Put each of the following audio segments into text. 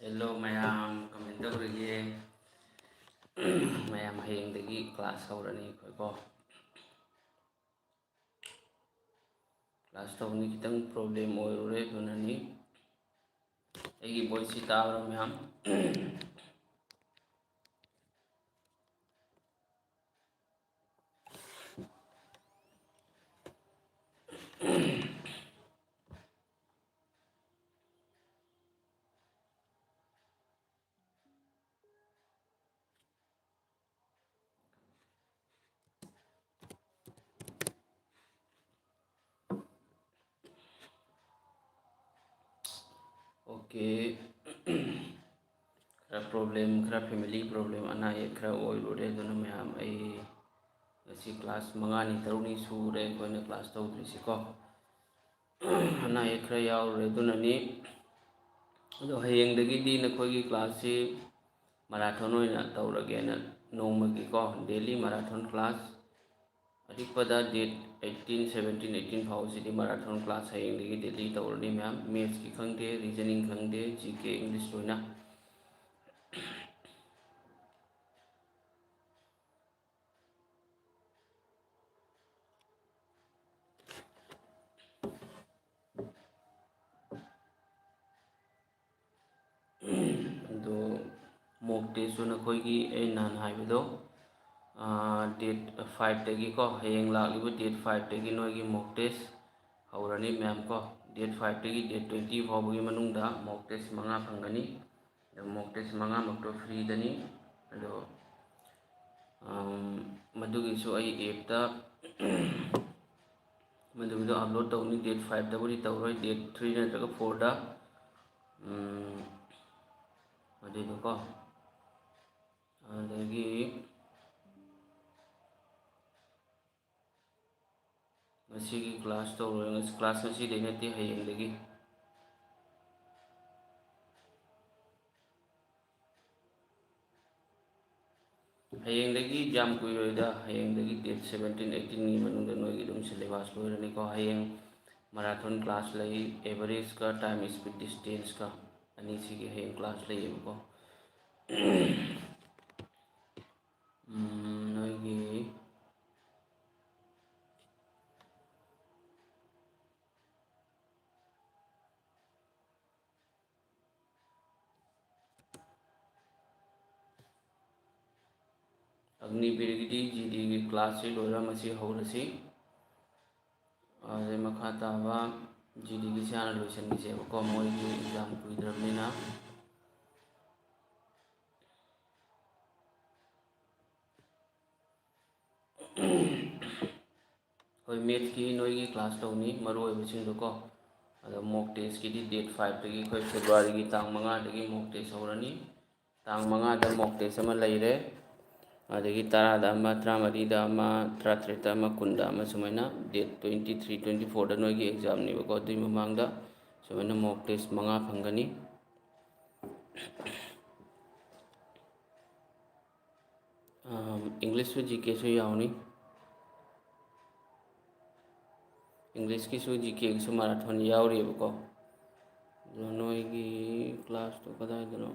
Hello ꯃꯌꯥꯝ ꯀꯃꯦꯟ ꯇꯧꯔꯤꯒꯦ ꯃꯌꯥꯝ ꯍꯌꯦꯡꯗꯒꯤ ꯀ꯭ꯂꯥꯁ ꯍꯧꯔꯅꯤ ꯑꯩꯈꯣꯏꯀꯣ ꯀ꯭ꯂꯥꯁ ꯇꯧꯕꯅꯤ ꯈꯤꯇꯪ ꯄ꯭ꯔꯣꯕ꯭ꯂꯦꯝ ꯑꯣꯏꯔꯨꯔꯦ ꯑꯗꯨꯅꯅꯤ ꯑꯩꯒꯤ ꯚꯣꯏꯁꯁꯤ ꯇꯥꯕ꯭ꯔꯥ ꯃꯌꯥꯝ ꯑꯣꯀꯦ ꯈꯔ ꯐꯦꯃꯤꯂꯤ ꯄ꯭ꯔꯣꯕ꯭ꯂꯦꯝ ꯑꯅꯥ ꯑꯌꯦꯛ ꯈꯔ ꯑꯣꯏꯔꯨꯔꯦ ꯑꯗꯨꯅ ꯃꯌꯥꯝ ꯑꯩ ꯉꯁꯤ ꯀ꯭ꯂꯥꯁ 5ꯅꯤ 6ꯅꯤ ꯁꯨꯔꯦ ꯑꯩꯈꯣꯏꯅ ꯀ꯭ꯂꯥꯁ ꯇꯧꯗ꯭ꯔꯤꯁꯤꯀꯣ ꯑꯅꯥ ꯑꯌꯦꯛ ꯈꯔ ꯌꯥꯎꯔꯨꯔꯦ ꯑꯗꯨꯅꯅꯤ ꯑꯗꯣ ꯍꯌꯦꯡꯗꯒꯤꯗꯤ ꯅꯈꯣꯏꯒꯤ ꯀ꯭ꯂꯥꯁꯁꯤ ꯃꯔꯥꯊꯣꯟ ꯑꯣꯏꯅ ꯇꯧꯔꯒꯦꯅ ꯅꯣꯡꯃꯒꯤꯀꯣ ꯗꯦꯂꯤ ꯃꯔꯥꯊꯣꯟ ꯀ꯭ꯂꯥꯁ ꯑꯄꯤꯛꯄꯗ ꯗꯦꯠ 18, 17, 18 ꯐꯥꯎꯁꯤꯗꯤ ꯃꯔꯥꯊꯣꯟ ꯀ꯭ꯂꯥꯁ ꯍꯌꯦꯡꯗꯒꯤ ꯗꯦꯂꯤ ꯇꯧꯔꯅꯤ ꯃꯌꯥꯝ ꯃꯦꯠꯁꯀꯤ ꯈꯪꯗꯦ ꯔꯤꯖꯅꯤꯡ ꯈꯪꯗꯦ GK ꯏꯪꯂꯤꯁ ꯂꯣꯏꯅ ꯑꯗꯣ ꯃꯣꯛ ꯇꯦꯁꯁꯨ ꯅꯈꯣꯏꯒꯤ ꯑꯩ ꯅꯍꯥꯟ ꯍꯥꯏꯕꯗꯣ ꯗꯦꯠ 5ꯗꯒꯤꯀꯣ ꯍꯌꯦꯡ ꯂꯥꯛꯂꯤꯕ ꯗꯦꯠ 5ꯗꯒꯤ ꯅꯣꯏꯒꯤ ꯃꯣꯛ ꯇꯦꯁ ꯍꯧꯔꯅꯤ ꯃꯌꯥꯝ ꯀꯣ ꯗꯦꯠ 5ꯗꯒꯤ ꯗꯦꯠ 20 ꯐꯥꯎꯕꯒꯤ ꯃꯅꯨꯡꯗ ꯃꯣꯛ ꯇꯦꯁ 5 ꯐꯪꯒꯅꯤ ꯑꯗꯣ ꯃꯣꯛ ꯇꯦꯁ 5ꯃꯛꯇꯣ ꯐ꯭ꯔꯤꯗꯅꯤ ꯑꯗꯣ ꯃꯗꯨꯒꯤꯁꯨ ꯑꯩ ꯑꯦꯞꯇ ꯃꯗꯨꯒꯤꯗꯣ ꯑꯞꯂꯣꯗ ꯇꯧꯅꯤ ꯗꯦꯠ 5ꯗꯕꯨꯗꯤ ꯇꯧꯔꯣꯏ ꯗꯦꯠ 3 ꯅꯠꯇ꯭ꯔꯒ 4ꯗ ꯃꯗꯨꯏꯗꯣꯀꯣ ꯑꯗꯒꯤ ꯉꯁꯤꯒꯤ ꯀ꯭ꯂꯥꯁ ꯇꯧꯔꯣꯏ ꯀ꯭ꯂꯥꯁ ꯉꯁꯤꯗꯩ ꯅꯠꯇꯦ ꯍꯌꯦꯡꯗꯒꯤ ꯍꯌꯦꯡꯗꯒꯤ ꯌꯥꯝ ꯀꯨꯏꯔꯣꯏꯗ ꯍꯌꯦꯡꯗꯒꯤ ꯗꯦꯠ 17, 18ꯒꯤ ꯃꯅꯨꯡꯗ ꯅꯣꯏꯒꯤ ꯑꯗꯨꯝ ꯁꯤꯂꯦꯕꯁ ꯂꯣꯏꯔꯅꯤꯀꯣ ꯍꯌꯦꯡ ꯃꯔꯥꯊꯣꯟ ꯀ꯭ꯂꯥꯁ ꯂꯩ ꯑꯦꯚꯔꯦꯖꯀ ꯇꯥꯏꯝ ꯁ꯭ꯄꯤꯠ ꯗꯤꯁꯇꯦꯟꯁꯀ ꯑꯅꯤꯁꯤꯒꯤ ꯍꯌꯦꯡ ꯀ꯭ꯂꯥꯁ ꯂꯩꯌꯦꯕꯀꯣ ꯅꯣꯏꯒꯤ ꯑꯒꯅꯤꯕꯤꯔꯒꯤꯗꯤ GDꯒꯤ ꯀ꯭ꯂꯥꯁꯁꯤ ꯂꯣꯏꯔ ꯃꯁꯤ ꯍꯧꯔꯁꯤ ꯑꯗꯩ ꯃꯈꯥ ꯇꯥꯕ GDꯒꯤꯁꯤ ꯍꯥꯟꯅ ꯂꯣꯏꯁꯤꯟꯈꯤꯁꯦꯕꯀꯣ ꯃꯣꯏꯒꯤ ꯑꯦꯛꯖꯥꯝ ꯀꯨꯏꯗ꯭ꯔꯕꯅꯤꯅ ꯍꯣꯏ ꯃꯦꯠꯁꯀꯤ ꯅꯣꯏꯒꯤ ꯀ꯭ꯂꯥꯁ ꯇꯧꯅꯤ ꯃꯔꯨ ꯑꯣꯏꯕꯁꯤꯡꯗꯣꯀꯣ ꯑꯗꯣ ꯃꯣꯛ ꯇꯦꯁꯀꯤꯗꯤ ꯗꯦꯠ 5ꯗꯒꯤ ꯑꯩꯈꯣꯏ ꯐꯦꯕ꯭ꯔꯨꯋꯥꯔꯤꯒꯤ ꯇꯥꯡ 5ꯗꯒꯤ ꯃꯣꯛ ꯇꯦꯁ ꯍꯧꯔꯅꯤ ꯇꯥꯡ 5ꯗ ꯃꯣꯛ ꯇꯦꯁ ꯑꯃ ꯂꯩꯔꯦ ꯑꯗꯒꯤ 10ꯗ ꯑꯃ 14ꯗ ꯑꯃ 18ꯗ ꯑꯃ 20ꯗ ꯑꯃ ꯁꯨꯃꯥꯏꯅ ꯗꯦꯠ 23, 24ꯗ ꯅꯣꯏꯒꯤ ꯑꯦꯛꯖꯥꯝꯅꯦꯕꯀꯣ ꯑꯗꯨꯒꯤ ꯃꯃꯥꯡꯗ ꯁꯨꯃꯥꯏꯅ ꯃꯣꯛ ꯇꯦꯁ 5 ꯐꯪꯒꯅꯤ ꯏꯪꯂꯤꯁꯁꯨ GKꯁꯨ ꯌꯥꯎꯅꯤ ꯏꯪꯂꯤꯁꯀꯤꯁꯨ GKꯒꯤꯁꯨ ꯃꯔꯥꯊꯣꯟ ꯌꯥꯎꯔꯤꯕꯀꯣ ꯑꯗꯣ ꯅꯣꯏꯒꯤ ꯀ꯭ꯂꯥꯁꯇꯣ ꯀꯗꯥꯏꯗꯅꯣ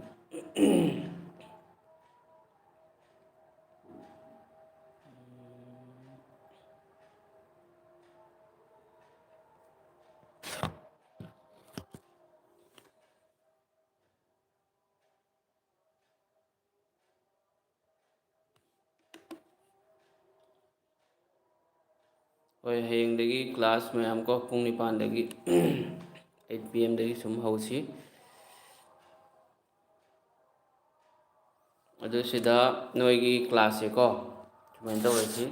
ꯍꯣꯏ ꯍꯌꯦꯡꯗꯒꯤ ꯀ꯭ꯂꯥꯁ ꯃꯌꯥꯝ ꯀꯣ ꯄꯨꯡ 9ꯗꯒꯤ 8 PM ꯁꯨꯝ ꯍꯧꯁꯤ ꯑꯗꯨ ꯁꯤꯗ ꯅꯣꯏꯒꯤ ꯀ꯭ꯂꯥꯁꯁꯦꯀꯣ ꯁꯨꯃꯥꯏꯅ ꯇꯧꯔꯁꯤ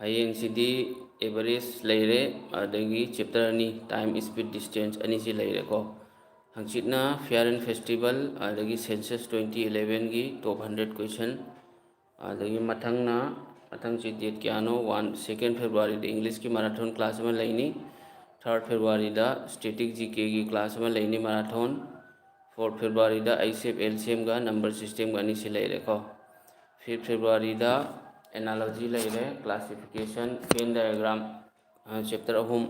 ꯍꯌꯦꯡꯁꯤꯗꯤ ꯑꯦꯚꯔꯦꯖ ꯂꯩꯔꯦ ꯑꯗꯒꯤ ꯆꯦꯞꯇꯔ 2 ꯇꯥꯏꯝ ꯁ꯭ꯄꯤꯠ ꯗꯤꯁꯇꯦꯟꯁ ꯑꯅꯤꯁꯤ ꯂꯩꯔꯦꯀꯣ ꯍꯪꯆꯤꯠꯅ ꯐꯤꯌꯔ ꯑꯦꯟ ꯐꯦꯁꯇꯤꯚꯦꯜ ꯑꯗꯒꯤ ꯁꯦꯟꯁꯁ 2011ꯒꯤ ꯇꯣꯞ 100 ꯀꯣꯏꯁꯟ ꯑꯗꯒꯤ ꯃꯊꯪꯁꯤ ꯗꯦꯠ ꯀꯌꯥꯅꯣ 2nd ꯐꯦꯕ꯭ꯔꯨꯋꯥꯔꯤꯗ ꯏꯪꯂꯤꯁꯀꯤ ꯃꯔꯥꯊꯣꯟ ꯀ꯭ꯂꯥꯁ ꯑꯃ ꯂꯩꯅꯤ 3rd ꯐꯦꯕ꯭ꯔꯨꯋꯥꯔꯤꯗ ꯁ꯭ꯇꯦꯇꯤꯛ GKꯒꯤ ꯀ꯭ꯂꯥꯁ ꯑꯃ ꯂꯩꯅꯤ ꯃꯔꯥꯊꯣꯟ 4th ꯐꯦꯕ꯭ꯔꯨꯋꯥꯔꯤꯗ ꯑꯩꯁꯦꯞ LCMꯒ ꯅꯝꯕꯔ ꯁꯤꯁꯇꯦꯝꯒ ꯑꯅꯤꯁꯤ ꯂꯩꯔꯦꯀꯣ 5th ꯐꯦꯕ꯭ꯔꯨꯋꯥꯔꯤꯗ ꯑꯦꯅꯥꯂꯣꯖꯤ ꯂꯩꯔꯦ ꯀ꯭ꯂꯥꯁꯤꯐꯤꯀꯦꯁꯟ ꯐꯦꯟ ꯗꯥꯏꯒ꯭ꯔꯥꯝ ꯆꯦꯞꯇꯔ 3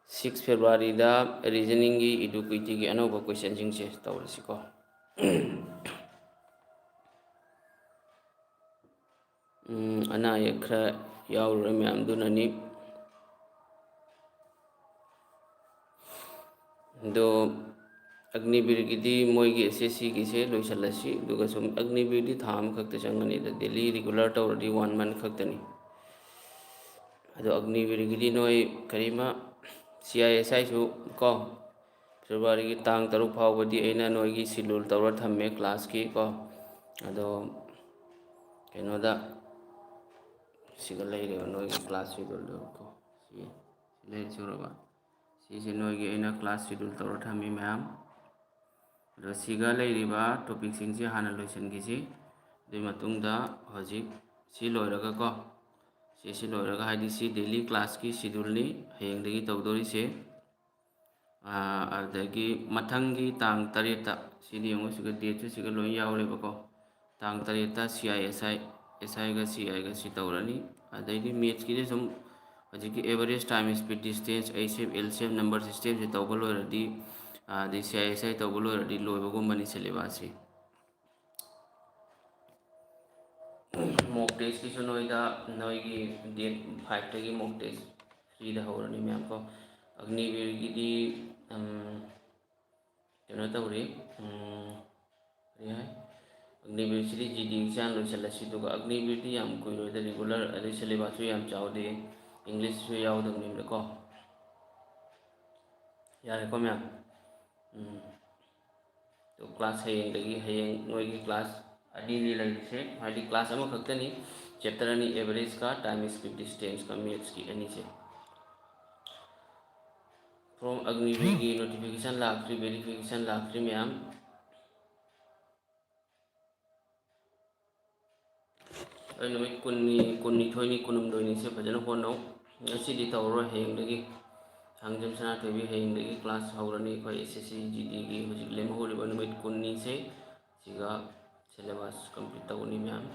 6 ꯐꯦꯕ꯭ꯔꯨꯋꯥꯔꯤꯗ ꯔꯤꯖꯅꯤꯡꯒꯤ ꯏꯗꯨꯀꯦꯇꯤꯒꯤ ꯑꯅꯧꯕ ꯀꯣꯏꯁꯟꯁꯤꯡꯁꯦ ꯇꯧꯔꯁꯤꯀꯣ. ꯑꯅꯥ ꯑꯌꯦꯛ ꯈꯔ ꯌꯥꯎꯔꯨꯔꯦ ꯃꯌꯥꯝꯗꯨꯅꯅꯤ. ꯑꯗꯣ ꯑꯒꯅꯤꯕꯤꯔꯒꯤꯗꯤ ꯃꯣꯏꯒꯤ SSCꯒꯤꯁꯦ ꯂꯣꯏꯁꯤꯜꯂꯁꯤ. ꯑꯗꯨꯒ ꯁꯨꯝ ꯑꯒꯅꯤꯕꯤꯔꯗꯤ ꯊꯥ ꯑꯃꯈꯛꯇ ꯆꯪꯒꯅꯤꯗ. ꯗꯦꯂꯤ ꯔꯤꯒꯨꯂꯔ ꯇꯧꯔꯗꯤ 1 ꯃꯟꯊ ꯈꯛꯇꯅꯤ. ꯑꯗꯣ ꯑꯒꯅꯤꯕꯤꯔꯒꯤꯗꯤ ꯅꯣꯏ ꯀꯔꯤꯃ CISIꯁꯨ ꯀꯣ ꯐꯦꯕ꯭ꯔꯨꯋꯥꯔꯤꯒꯤ ꯇꯥꯡ 6 ꯐꯥꯎꯕꯗꯤ ꯑꯩꯅ ꯅꯣꯏꯒꯤ ꯁꯤꯗꯨꯜ ꯇꯧꯔ ꯊꯝꯃꯦ ꯀ꯭ꯂꯥꯁꯀꯤ ꯀꯣ. ꯑꯗꯣ ꯀꯩꯅꯣꯗ ꯁꯤꯒ ꯂꯩꯔꯦꯕ ꯅꯣꯏꯒꯤ ꯀ꯭ꯂꯥꯁ ꯁꯤꯗꯨꯜꯗꯣ ꯀꯣ. ꯁꯤ ꯂꯩꯔꯤꯁꯨꯔꯕ ꯁꯤꯁꯦ ꯅꯣꯏꯒꯤ ꯑꯩꯅ ꯀ꯭ꯂꯥꯁ ꯁꯤꯗꯨꯜ ꯇꯧꯔ ꯊꯝꯃꯤ ꯃꯌꯥꯝ. ꯑꯗꯣ ꯁꯤꯒ ꯂꯩꯔꯤꯕ ꯇꯣꯄꯤꯛꯁꯤꯡꯁꯤ ꯍꯥꯟꯅ ꯂꯣꯏꯁꯤꯟꯈꯤꯁꯤ. ꯑꯗꯨꯒꯤ ꯃꯇꯨꯡꯗ ꯍꯧꯖꯤꯛ ꯁꯤ ꯂꯣꯏꯔꯒ ꯀꯣ ꯁꯤ ꯂꯣꯏꯔꯒ ꯍꯥꯏꯗꯤ ꯁꯤ ꯗꯦꯂꯤ ꯀ꯭ꯂꯥꯁꯀꯤ ꯁꯤꯗꯨꯜꯅꯤ ꯍꯌꯦꯡꯗꯒꯤ ꯇꯧꯗꯣꯔꯤꯁꯦ. ꯑꯗꯒꯤ ꯃꯊꯪꯒꯤ ꯇꯥꯡ 7ꯇ ꯁꯤꯗꯤ ꯌꯦꯡꯉꯣ ꯁꯤꯒ ꯗꯦꯠꯁꯨ ꯁꯤꯒ ꯂꯣꯏ ꯌꯥꯎꯔꯦꯕꯀꯣ. ꯇꯥꯡ 7ꯇ CISI SIꯒ CIꯒ ꯁꯤ ꯇꯧꯔꯅꯤ. ꯑꯗꯩꯗꯤ ꯃꯦꯠꯁꯀꯤꯗꯤ ꯁꯨꯝ ꯍꯧꯖꯤꯛꯀꯤ average time speed distance HCF LCM number ꯁꯤꯁꯇꯦꯝꯁꯦ ꯇꯧꯕ ꯂꯣꯏꯔꯗꯤ ꯑꯗꯩ CISI ꯇꯧꯕ ꯂꯣꯏꯔꯗꯤ ꯂꯣꯏꯕꯒꯨꯝꯕꯅꯤ ꯁꯤꯂꯦꯕꯁꯁꯤ. ꯃꯣꯛ ꯇꯦꯁꯀꯤꯁꯨ ꯅꯣꯏꯒꯤ ꯗꯦꯠ 5ꯇꯒꯤ ꯃꯣꯛ ꯇꯦꯁ ꯐ꯭ꯔꯤꯗ ꯍꯧꯔꯅꯤ ꯃꯌꯥꯝ ꯀꯣ. ꯑꯒꯅꯤꯕꯤꯔꯒꯤꯗꯤ ꯀꯩꯅꯣ ꯇꯧꯔꯤ ꯀꯔꯤ ꯍꯥꯏ ꯑꯒꯅꯤꯕꯤꯔꯁꯤꯗꯤ GDꯒꯤꯁꯤ ꯍꯥꯟꯅ ꯂꯣꯏꯁꯤꯜꯂꯁꯤ. ꯑꯗꯨꯒ ꯑꯒꯅꯤꯕꯤꯔꯗꯤ ꯌꯥꯝ ꯀꯨꯏꯔꯣꯏꯗ ꯔꯤꯒꯨꯂꯔ ꯑꯗꯩ ꯁꯤꯂꯦꯕꯁꯁꯨ ꯌꯥꯝ ꯆꯥꯎꯗꯦ. ꯏꯪꯂꯤꯁꯁꯨ ꯌꯥꯎꯗꯕꯅꯤꯅꯀꯣ. ꯌꯥꯔꯦꯀꯣ ꯃꯌꯥꯝ. ꯀ꯭ꯂꯥꯁ ꯍꯌꯦꯡ ꯅꯣꯏꯒꯤ ꯀ꯭ꯂꯥꯁ ꯑꯅꯤꯅꯤ ꯂꯩꯔꯤꯁꯦ. ꯍꯥꯏꯗꯤ ꯀ꯭ꯂꯥꯁ ꯑꯃꯈꯛꯇꯅꯤ. ꯆꯦꯞꯇꯔ ꯑꯅꯤ ꯑꯦꯚꯔꯦꯖꯀ ꯇꯥꯏꯝ ꯁ꯭ꯄꯤꯠ ꯗꯤꯁꯇꯦꯟꯁꯀ ꯃꯦꯠꯁꯀꯤ ꯑꯅꯤꯁꯦ. ꯐ꯭ꯔꯣꯝ ꯑꯒꯅꯤꯕꯤꯔꯒꯤ ꯅꯣꯇꯤꯐꯤꯀꯦꯁꯟ ꯂꯥꯛꯇ꯭ꯔꯤ, ꯚꯦꯔꯤꯐꯤꯀꯦꯁꯟ ꯂꯥꯛꯇ꯭ꯔꯤ ꯃꯌꯥꯝ. ꯑꯩ ꯅꯨꯃꯤꯠ 20ꯅꯤ, 22ꯅꯤ, 22ꯅꯤꯁꯦ ꯐꯖꯅ ꯍꯣꯠꯅꯧ. ꯉꯁꯤꯗꯤ ꯇꯧꯔꯔꯣꯏ ꯍꯌꯦꯡꯗꯒꯤ. ꯊꯥꯡꯖꯝ ꯁꯅꯥꯊꯣꯏꯕꯤ ꯍꯌꯦꯡꯗꯒꯤ ꯀ꯭ꯂꯥꯁ ꯍꯧꯔꯅꯤ. ꯑꯩꯈꯣꯏ SSC GDꯒꯤ ꯍꯧꯖꯤꯛ ꯂꯦꯝꯍꯧꯔꯤꯕ ꯅꯨꯃꯤꯠ 20ꯅꯤꯁꯦ ꯁꯤꯒ ꯁꯤꯂꯦꯕꯁ ꯀꯝꯄ꯭ꯂꯤꯠ ꯇꯧꯒꯅꯤ ꯃꯌꯥꯝ.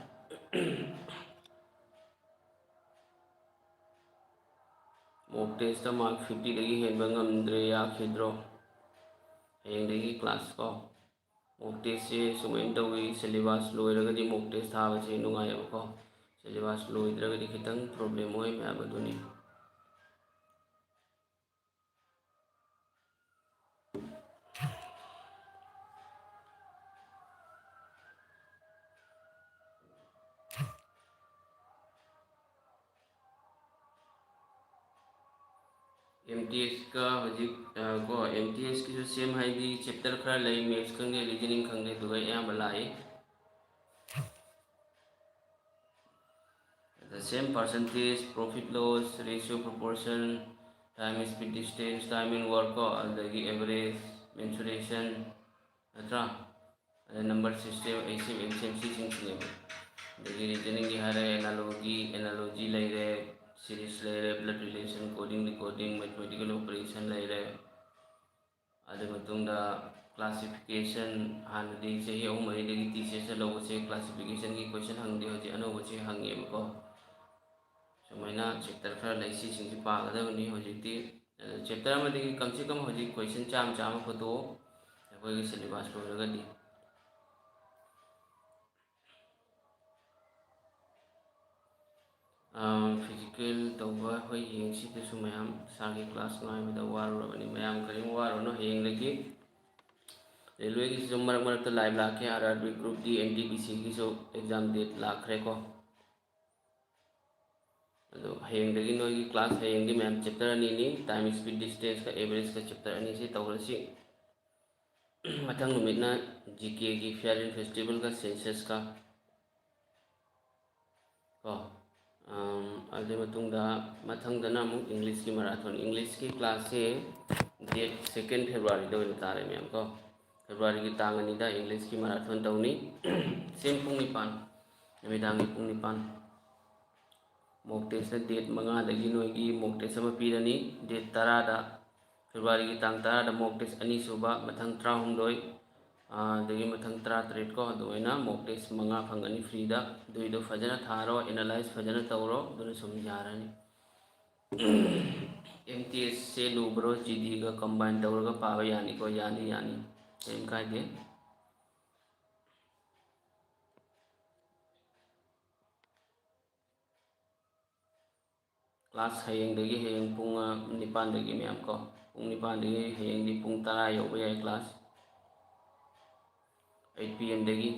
ꯃꯣꯛ ꯇꯦꯁꯇ ꯃꯥꯔꯛ 50ꯗꯒꯤ ꯍꯦꯟꯕ ꯉꯝꯗ꯭ꯔꯦ ꯌꯥꯈꯤꯗ꯭ꯔꯣ? ꯍꯌꯦꯡꯗꯒꯤ ꯀ꯭ꯂꯥꯁ ꯀꯣ. ꯃꯣꯛ ꯇꯦꯁꯁꯦ ꯁꯨꯃꯥꯏꯅ ꯇꯧꯋꯤ. ꯁꯤꯂꯦꯕꯁ ꯂꯣꯏꯔꯒꯗꯤ ꯃꯣꯛ ꯇꯦꯁ ꯊꯥꯕꯁꯦ ꯅꯨꯡꯉꯥꯏꯌꯦꯕꯀꯣ. ꯁꯤꯂꯦꯕꯁ ꯂꯣꯏꯗ꯭ꯔꯒꯗꯤ ꯈꯤꯇꯪ ꯄ꯭ꯔꯣꯕ꯭ꯂꯦꯝ ꯑꯣꯏ ꯃꯌꯥꯝ ꯑꯗꯨꯅꯤ. MTSꯀ ꯍꯧꯖꯤꯛ ꯀꯣ MTSꯀꯤꯁꯨ ꯁꯦꯝ ꯍꯥꯏꯗꯤ ꯆꯦꯞꯇꯔ ꯈꯔ ꯂꯩ. ꯃꯦꯠꯁ ꯈꯪꯗꯦ, ꯔꯤꯖꯅꯤꯡ ꯈꯪꯗꯦ, ꯑꯗꯨꯒ ꯑꯌꯥꯝꯕ ꯂꯥꯛꯏ. The same percentage, profit loss, ratio proportion, time speed distance, time in work ko, adagi average, mensuration, natra, ada number system, HCF, LCM, C adagi reasoning hare, analogy laire, series laire, blood relation, coding, decoding, mathematical operation laire, ada matungda classification, hanadi chahi umari dagi thesis logo se classification ki question hangdi hoji anogo se hangi ko. ꯁꯨꯃꯥꯏꯅ chapter ꯈꯔ ꯂꯩ. ꯁꯤꯁꯤꯡꯁꯤ ꯄꯥꯒꯗꯕꯅꯤ ꯍꯧꯖꯤꯛꯇꯤ. Chapter ꯑꯃꯗꯒꯤ ꯀꯝꯁꯦ ꯀꯝ ꯍꯧꯖꯤꯛ ꯀꯣꯏꯁꯟ ꯆꯥꯝꯃ ꯈꯣꯠꯇꯣꯛꯑꯣ ꯑꯩꯈꯣꯏꯒꯤ syllabus ꯂꯣꯏꯔꯒꯗꯤ. Physical ꯇꯧꯕ ꯑꯩꯈꯣꯏ ꯌꯦꯡꯁꯤꯗꯁꯨ ꯃꯌꯥꯝ ꯏꯁꯥꯒꯤ ꯀ꯭ꯂꯥꯁ ꯉꯥꯏꯕꯗ ꯋꯥꯔꯨꯔꯕꯅꯤ ꯃꯌꯥꯝ. ꯀꯔꯤꯝ ꯋꯥꯔꯨꯅꯨ. ꯍꯌꯦꯡꯗꯒꯤ ꯔꯦꯜꯋꯦꯒꯤꯁꯤꯁꯨ ꯃꯔꯛ ꯃꯔꯛꯇ ꯂꯥꯏꯚ ꯂꯥꯛꯀꯦ. RRB Group D NTPCꯒꯤꯁꯨ ꯑꯦꯛꯖꯥꯝ ꯗꯦꯠ ꯂꯥꯛꯈ꯭ꯔꯦꯀꯣ. ꯑꯗꯣ ꯍꯌꯦꯡꯗꯒꯤ ꯅꯣꯏꯒꯤ ꯀ꯭ꯂꯥꯁ ꯍꯌꯦꯡꯗꯤ ꯃꯌꯥꯝ ꯆꯦꯞꯇꯔ ꯑꯅꯤꯅꯤ. ꯇꯥꯏꯝ ꯁ꯭ꯄꯤꯠ ꯗꯤꯁꯇꯦꯟꯁꯀ ꯑꯦꯚꯔꯦꯖꯀ ꯆꯦꯞꯇꯔ ꯑꯅꯤꯁꯤ ꯇꯧꯔꯁꯤ. ꯃꯊꯪ ꯅꯨꯃꯤꯠꯅ GKꯒꯤ ꯐꯤꯌꯔ ꯑꯦꯟ ꯐꯦꯁꯇꯤꯚꯦꯜꯒ ꯁꯦꯟꯁꯁꯀ ꯀꯣ. ꯑꯗꯨꯒꯤ ꯃꯇꯨꯡꯗ ꯃꯊꯪꯗꯅ ꯑꯃꯨꯛ ꯏꯪꯂꯤꯁꯀꯤ ꯃꯔꯥꯊꯣꯟ. ꯏꯪꯂꯤꯁꯀꯤ ꯀ꯭ꯂꯥꯁꯁꯦ ꯗꯦꯠ 2 ꯐꯦꯕ꯭ꯔꯨꯋꯥꯔꯤꯗ ꯑꯣꯏꯅ ꯇꯥꯔꯦ ꯃꯌꯥꯝ ꯀꯣ. ꯐꯦꯕ꯭ꯔꯨꯋꯥꯔꯤꯒꯤ ꯇꯥꯡ 2ꯗ ꯏꯪꯂꯤꯁꯀꯤ ꯃꯔꯥꯊꯣꯟ ꯇꯧꯅꯤ. ꯁꯦꯝ ꯄꯨꯡ 9, ꯅꯨꯃꯤꯗꯥꯡꯒꯤ ꯄꯨꯡ 9. ꯃꯣꯛ ꯇꯦꯁꯇ ꯗꯦꯠ 5ꯗꯒꯤ ꯅꯣꯏꯒꯤ ꯃꯣꯛ ꯇꯦꯁ ꯑꯃ ꯄꯤꯔꯅꯤ. ꯗꯦꯠ 10ꯗ ꯐꯦꯕ꯭ꯔꯨꯋꯥꯔꯤꯒꯤ ꯇꯥꯡ 10ꯗ ꯃꯣꯛ ꯇꯦꯁ ꯑꯅꯤꯁꯨꯕ. ꯃꯊꯪ 13, ꯑꯗꯒꯤ ꯃꯊꯪ 13 ꯀꯣ. ꯑꯗꯨꯃꯥꯏꯅ ꯃꯣꯛ ꯇꯦꯁ 5 ꯐꯪꯒꯅꯤ ꯐ꯭ꯔꯤꯗ. ꯑꯗꯨꯏꯗꯣ ꯐꯖꯅ ꯊꯥꯔꯣ, ꯑꯦꯅꯥꯂꯥꯏꯁ ꯐꯖꯅ ꯇꯧꯔꯣ. ꯑꯗꯨꯅ ꯁꯨꯝ ꯌꯥꯔꯅꯤ. एम टी एस से लूब्रो जी डी का कंबाइन तौर पाब यानी को यानी यानी कहीं कायदे क्लास हयेंदगी हयेंग पुंग निपानदगी मैम को पुंग निपानदगी हयेंगी पुंग 10 यौब याय क्लास 8 PM दगी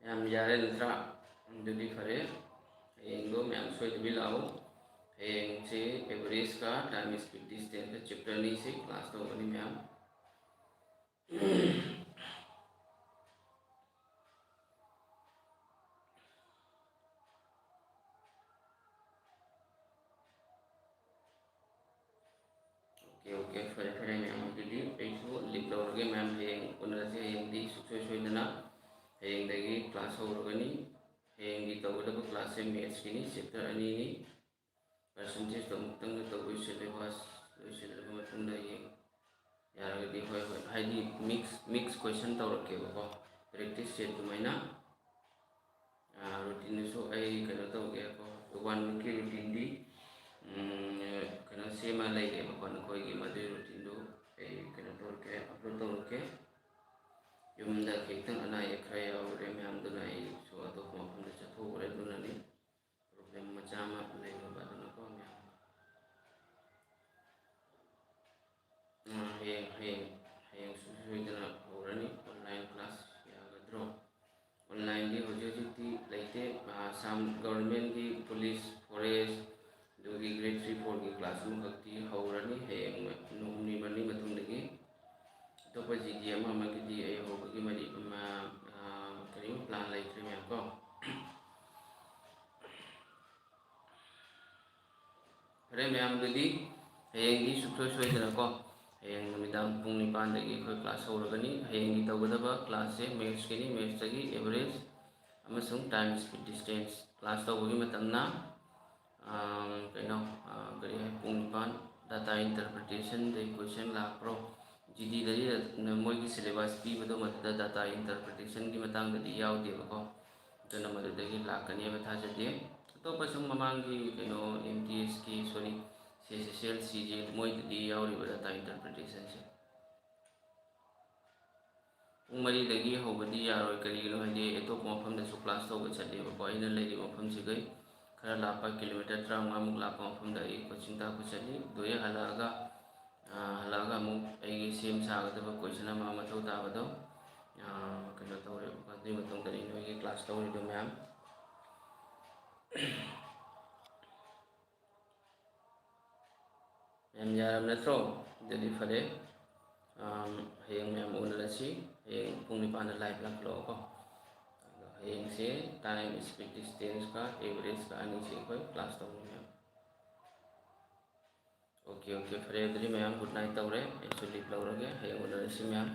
मैम यारे नत्रा अदुगी फरे हयेंगो मैम सोयदबी लाओ हयेंग से एवरेज का टाइम स्पीड डिस्टेंस का चैप्टर नहीं से क्लास तो बनी मैम ओके ओके फरे फरे मैम अदुगी ऐसो लिप लौरगे मैम हयेंग उनरसे हयेंग दी सुसोय सोयदना हयेंग क्लास होरगनी हयेंगी तौगदब क्लास से मैथ्स की चैप्टर अनी परसेंटेज तो अमुक्तंग तौबी सिलेबस लोइसिल्लबा मतुंगदा यारगदी होय होय हाइदी मिक्स क्वेश्चन तौरकेबको प्रैक्टिस से तुमैना रूटीन सो आई कनो तौगे को 1 वीक की रूटीन दी कनो सेमा लेगेबको नखोयगी मदु रूटीन दो आई कनो तौरके अपलोड तौरके युमदा खेतंग अना खरा यावरे मैमदुना आई सो अतोप मफमदा चथोगरे दुनानि प्रॉब्लम मचामा लेबा दुनको मैम हयेंग सोयदना होरनी ऑनलाइन क्लास यागद्रो ऑनलाइन की हजी लेते आसाम गवर्नमेंट की पुलिस फॉरेस्ट ग्रेड 3-4 की क्लास खी हौरनी हयेंग नोमनी मनी मतुंगदगी अतोप जीडी अमगी होबगी मरी करी प्लान लेते मैम को फरे मैम हयेंगी सुसोय सोयदना को हयेंग नुमिदांग पुंग 9 दगी अखोय क्लास होरगनी हयेंगी तौगदबा क्लास से मैथ्स की मैथ्स दगी एवरेज अमसुंग टाइम स्पीड डिस्टेंस क्लास तौबगी मतमना कहीं करी पुंग 9 डाटा इंटरप्रिटेशन दे क्वेश्चन लाप्रो जीडी दगी मोगी सिलेबस पीबदो मददा डाटा इंटरप्रिटेशन की मतंगददी यावदेबको अदुना मदुदगी लाकनी थाजदे अतोप सुम ममांगी कहीं एम टी एस की sorry CSL CG Modi data interpretation से पुंग मरीदगी होबदी यारोय करिगिनो हदि अतोप मफमदसु क्लास तौब चलेबको अइना लेरि मफमसिगै खरा लापा किलोमीटर 35 मुक लापा मफमदा आई कोचिंग ताको चली दोये हलागा मुक आइगे सेम सागदब क्वेश्चन अमा मथौ ताबदो कनो तौरे अदुई मतुंगदनि नोइगे क्लास तौरिदो मैम मैम यारब नत्रो ददी फरे हयेंग मैम उनरसी हयेंग पुंग 9 लाइव लाखलो हयेंग से टाइम स्पीड डिस्टेंस का एवरेज का अनी से कोई क्लास तौर मैम ओके ओके फरे अदुदी मैम गुड नाइट तौरे ऐसो लिप लौरगे हयेंग उनरसी मैम